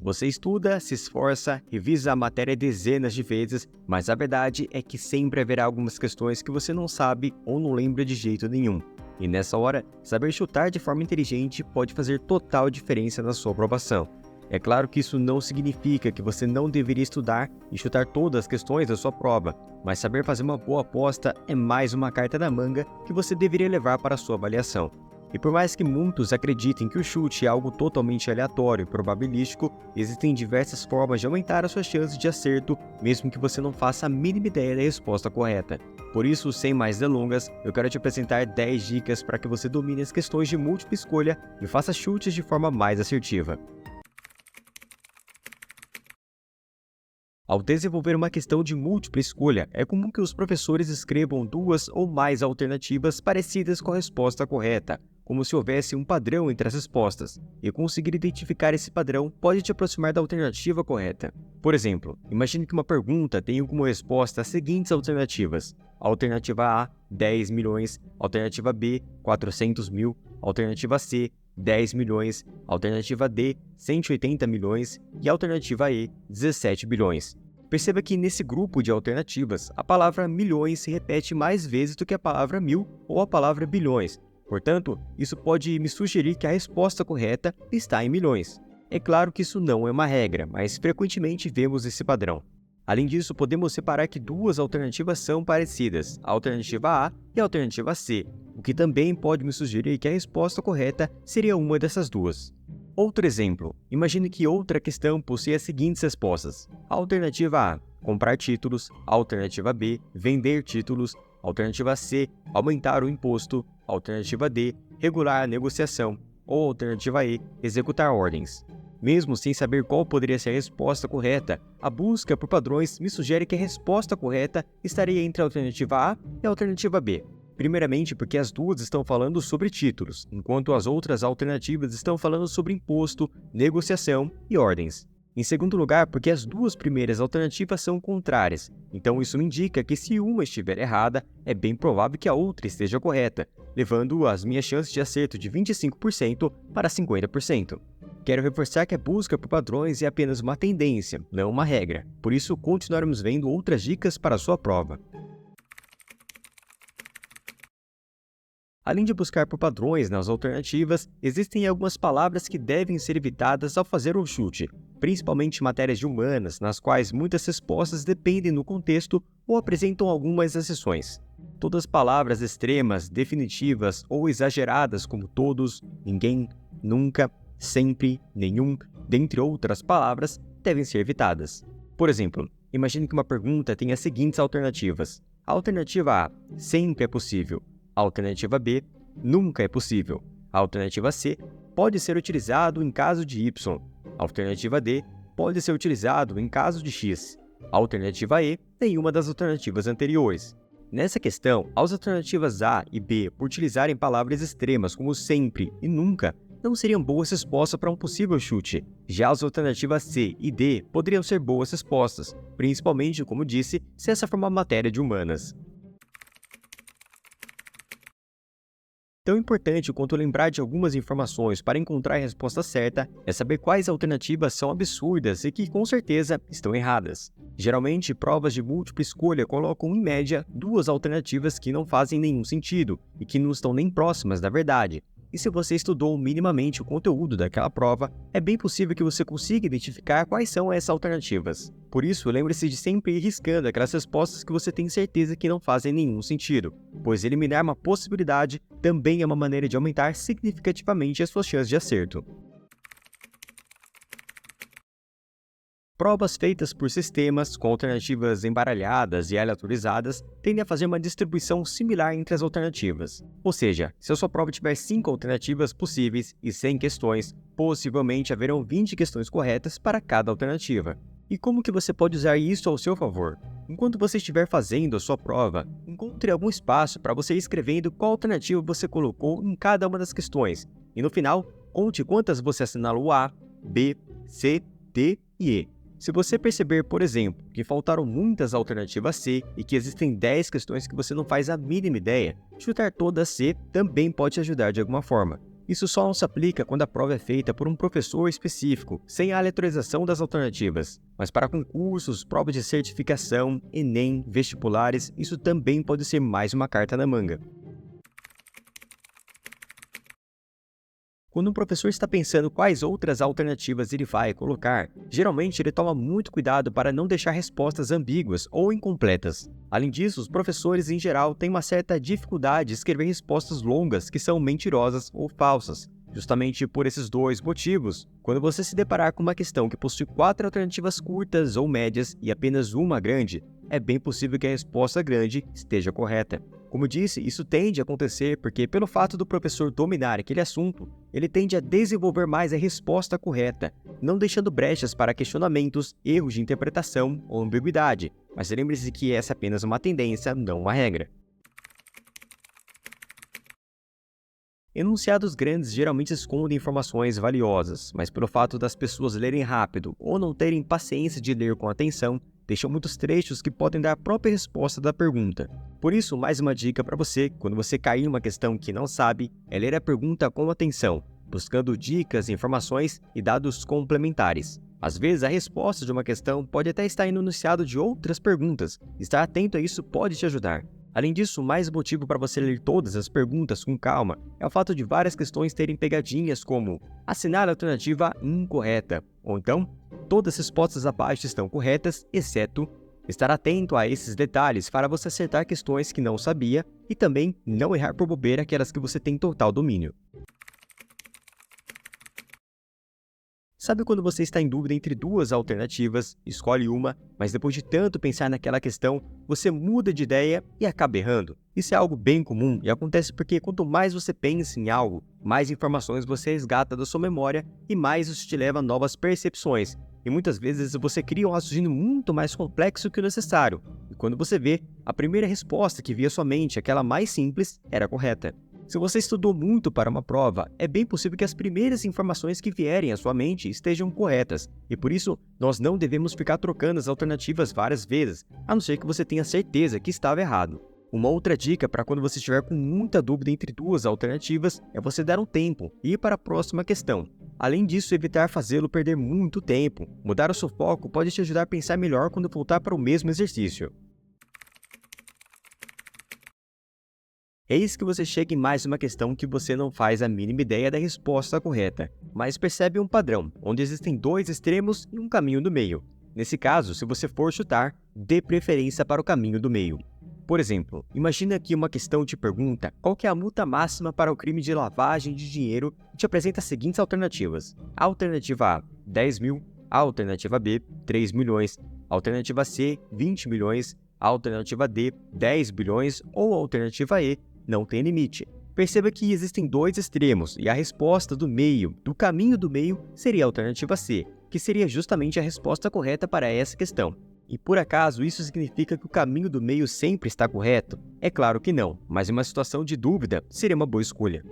Você estuda, se esforça, revisa a matéria dezenas de vezes, mas a verdade é que sempre haverá algumas questões que você não sabe ou não lembra de jeito nenhum. E nessa hora, saber chutar de forma inteligente pode fazer total diferença na sua aprovação. É claro que isso não significa que você não deveria estudar e chutar todas as questões da sua prova, mas saber fazer uma boa aposta é mais uma carta na manga que você deveria levar para a sua avaliação. E por mais que muitos acreditem que o chute é algo totalmente aleatório e probabilístico, existem diversas formas de aumentar a sua chance de acerto, mesmo que você não faça a mínima ideia da resposta correta. Por isso, sem mais delongas, eu quero te apresentar 10 dicas para que você domine as questões de múltipla escolha e faça chutes de forma mais assertiva. Ao desenvolver uma questão de múltipla escolha, é comum que os professores escrevam duas ou mais alternativas parecidas com a resposta correta, como se houvesse um padrão entre as respostas, e conseguir identificar esse padrão pode te aproximar da alternativa correta. Por exemplo, imagine que uma pergunta tenha como resposta as seguintes alternativas: alternativa A, 10 milhões, alternativa B, 400 mil, alternativa C, 10 milhões, alternativa D, 180 milhões e alternativa E, 17 bilhões. Perceba que nesse grupo de alternativas, a palavra milhões se repete mais vezes do que a palavra mil ou a palavra bilhões. Portanto, isso pode me sugerir que a resposta correta está em milhões. É claro que isso não é uma regra, mas frequentemente vemos esse padrão. Além disso, podemos separar que duas alternativas são parecidas, a alternativa A e a alternativa C, o que também pode me sugerir que a resposta correta seria uma dessas duas. Outro exemplo, imagine que outra questão possui as seguintes respostas: alternativa A, comprar títulos, alternativa B, vender títulos, alternativa C, aumentar o imposto, alternativa D, regular a negociação, ou alternativa E, executar ordens. Mesmo sem saber qual poderia ser a resposta correta, a busca por padrões me sugere que a resposta correta estaria entre a alternativa A e a alternativa B. Primeiramente porque as duas estão falando sobre títulos, enquanto as outras alternativas estão falando sobre imposto, negociação e ordens. Em segundo lugar, porque as duas primeiras alternativas são contrárias, então isso me indica que se uma estiver errada, é bem provável que a outra esteja correta, levando as minhas chances de acerto de 25% para 50%. Quero reforçar que a busca por padrões é apenas uma tendência, não uma regra. Por isso, continuaremos vendo outras dicas para a sua prova. Além de buscar por padrões nas alternativas, existem algumas palavras que devem ser evitadas ao fazer o chute, principalmente em matérias de humanas, nas quais muitas respostas dependem do contexto ou apresentam algumas exceções. Todas as palavras extremas, definitivas ou exageradas como todos, ninguém, nunca, sempre, nenhum, dentre outras palavras, devem ser evitadas. Por exemplo, imagine que uma pergunta tenha as seguintes alternativas. Alternativa A, sempre é possível. Alternativa B, nunca é possível. Alternativa C, pode ser utilizado em caso de Y. Alternativa D, pode ser utilizado em caso de X. Alternativa E, nenhuma das alternativas anteriores. Nessa questão, as alternativas A e B, por utilizarem palavras extremas como sempre e nunca, não seriam boas respostas para um possível chute. Já as alternativas C e D poderiam ser boas respostas, principalmente, como disse, se essa for uma matéria de humanas. Tão importante quanto lembrar de algumas informações para encontrar a resposta certa é saber quais alternativas são absurdas e que, com certeza, estão erradas. Geralmente, provas de múltipla escolha colocam, em média, duas alternativas que não fazem nenhum sentido e que não estão nem próximas da verdade. E se você estudou minimamente o conteúdo daquela prova, é bem possível que você consiga identificar quais são essas alternativas. Por isso, lembre-se de sempre ir riscando aquelas respostas que você tem certeza que não fazem nenhum sentido, pois eliminar uma possibilidade também é uma maneira de aumentar significativamente as suas chances de acerto. Provas feitas por sistemas com alternativas embaralhadas e aleatorizadas tendem a fazer uma distribuição similar entre as alternativas. Ou seja, se a sua prova tiver 5 alternativas possíveis e 100 questões, possivelmente haverão 20 questões corretas para cada alternativa. E como que você pode usar isso ao seu favor? Enquanto você estiver fazendo a sua prova, encontre algum espaço para você ir escrevendo qual alternativa você colocou em cada uma das questões. E no final, conte quantas você assinalou A, B, C, D e E. Se você perceber, por exemplo, que faltaram muitas alternativas C e que existem 10 questões que você não faz a mínima ideia, chutar todas C também pode te ajudar de alguma forma. Isso só não se aplica quando a prova é feita por um professor específico, sem a aleatorização das alternativas. Mas para concursos, provas de certificação, Enem, vestibulares, isso também pode ser mais uma carta na manga. Quando um professor está pensando quais outras alternativas ele vai colocar, geralmente ele toma muito cuidado para não deixar respostas ambíguas ou incompletas. Além disso, os professores em geral têm uma certa dificuldade de escrever respostas longas que são mentirosas ou falsas. Justamente por esses dois motivos, quando você se deparar com uma questão que possui 4 alternativas curtas ou médias e apenas uma grande, é bem possível que a resposta grande esteja correta. Como disse, isso tende a acontecer porque, pelo fato do professor dominar aquele assunto, ele tende a desenvolver mais a resposta correta, não deixando brechas para questionamentos, erros de interpretação ou ambiguidade. Mas lembre-se que essa é apenas uma tendência, não uma regra. Enunciados grandes geralmente escondem informações valiosas, mas pelo fato das pessoas lerem rápido ou não terem paciência de ler com atenção, deixam muitos trechos que podem dar a própria resposta da pergunta. Por isso, mais uma dica para você, quando você cair em uma questão que não sabe, é ler a pergunta com atenção, buscando dicas, informações e dados complementares. Às vezes, a resposta de uma questão pode até estar no enunciado de outras perguntas. Estar atento a isso pode te ajudar. Além disso, mais motivo para você ler todas as perguntas com calma é o fato de várias questões terem pegadinhas como assinar a alternativa incorreta, ou então, todas as respostas abaixo estão corretas, exceto. Estar atento a esses detalhes para você acertar questões que não sabia e também não errar por bobeira aquelas que você tem total domínio. Sabe quando você está em dúvida entre duas alternativas, escolhe uma, mas depois de tanto pensar naquela questão, você muda de ideia e acaba errando? Isso é algo bem comum e acontece porque quanto mais você pensa em algo, mais informações você resgata da sua memória e mais isso te leva a novas percepções. E muitas vezes você cria um raciocínio muito mais complexo que o necessário. E quando você vê, a primeira resposta que via à sua mente, aquela mais simples, era correta. Se você estudou muito para uma prova, é bem possível que as primeiras informações que vierem à sua mente estejam corretas, e por isso nós não devemos ficar trocando as alternativas várias vezes, a não ser que você tenha certeza que estava errado. Uma outra dica para quando você estiver com muita dúvida entre duas alternativas é você dar um tempo e ir para a próxima questão. Além disso, evitar fazê-lo perder muito tempo. Mudar o seu foco pode te ajudar a pensar melhor quando voltar para o mesmo exercício. Eis que você chega em mais uma questão que você não faz a mínima ideia da resposta correta, mas percebe um padrão, onde existem dois extremos e um caminho do meio. Nesse caso, se você for chutar, dê preferência para o caminho do meio. Por exemplo, imagina que uma questão te pergunta qual que é a multa máxima para o crime de lavagem de dinheiro e te apresenta as seguintes alternativas. Alternativa A, 10 mil. Alternativa B, 3 milhões. Alternativa C, 20 milhões. Alternativa D, 10 bilhões. Ou alternativa E, não tem limite. Perceba que existem dois extremos e a resposta do meio, do caminho do meio, seria a alternativa C, que seria justamente a resposta correta para essa questão. E por acaso isso significa que o caminho do meio sempre está correto? É claro que não, mas em uma situação de dúvida, seria uma boa escolha.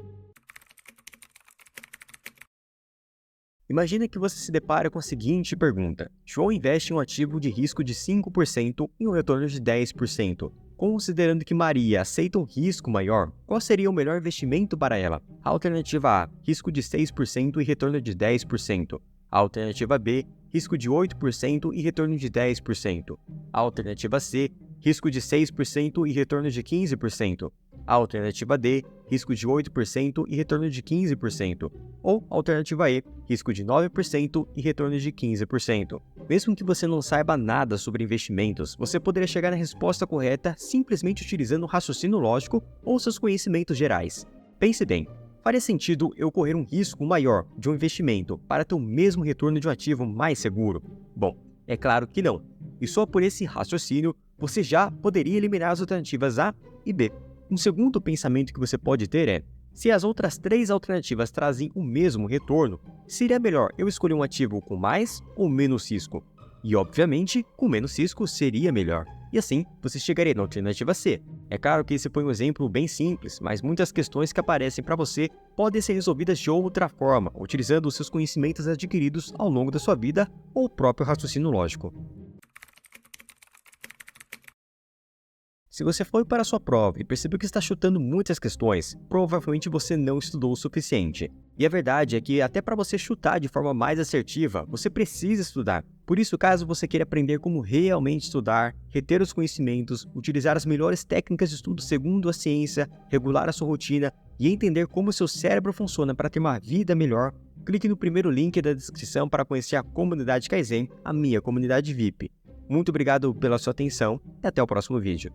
Imagina que você se depara com a seguinte pergunta. João investe em um ativo de risco de 5% e um retorno de 10%. Considerando que Maria aceita um risco maior, qual seria o melhor investimento para ela? Alternativa A, risco de 6% e retorno de 10%. Alternativa B, risco de 8% e retorno de 10%. Alternativa C, risco de 6% e retorno de 15%. Alternativa D, risco de 8% e retorno de 15%. Ou alternativa E, risco de 9% e retorno de 15%. Mesmo que você não saiba nada sobre investimentos, você poderia chegar na resposta correta simplesmente utilizando o raciocínio lógico ou seus conhecimentos gerais. Pense bem, faria sentido eu correr um risco maior de um investimento para ter o mesmo retorno de um ativo mais seguro? Bom, é claro que não. E só por esse raciocínio, você já poderia eliminar as alternativas A e B. Um segundo pensamento que você pode ter é: se as outras 3 alternativas trazem o mesmo retorno, seria melhor eu escolher um ativo com mais ou menos risco? E, obviamente, com menos risco seria melhor. E assim, você chegaria na alternativa C. É claro que esse foi um exemplo bem simples, mas muitas questões que aparecem para você podem ser resolvidas de outra forma, utilizando os seus conhecimentos adquiridos ao longo da sua vida ou o próprio raciocínio lógico. Se você foi para a sua prova e percebeu que está chutando muitas questões, provavelmente você não estudou o suficiente. E a verdade é que até para você chutar de forma mais assertiva, você precisa estudar. Por isso, caso você queira aprender como realmente estudar, reter os conhecimentos, utilizar as melhores técnicas de estudo segundo a ciência, regular a sua rotina e entender como seu cérebro funciona para ter uma vida melhor, clique no primeiro link da descrição para conhecer a comunidade Kaizen, a minha comunidade VIP. Muito obrigado pela sua atenção e até o próximo vídeo.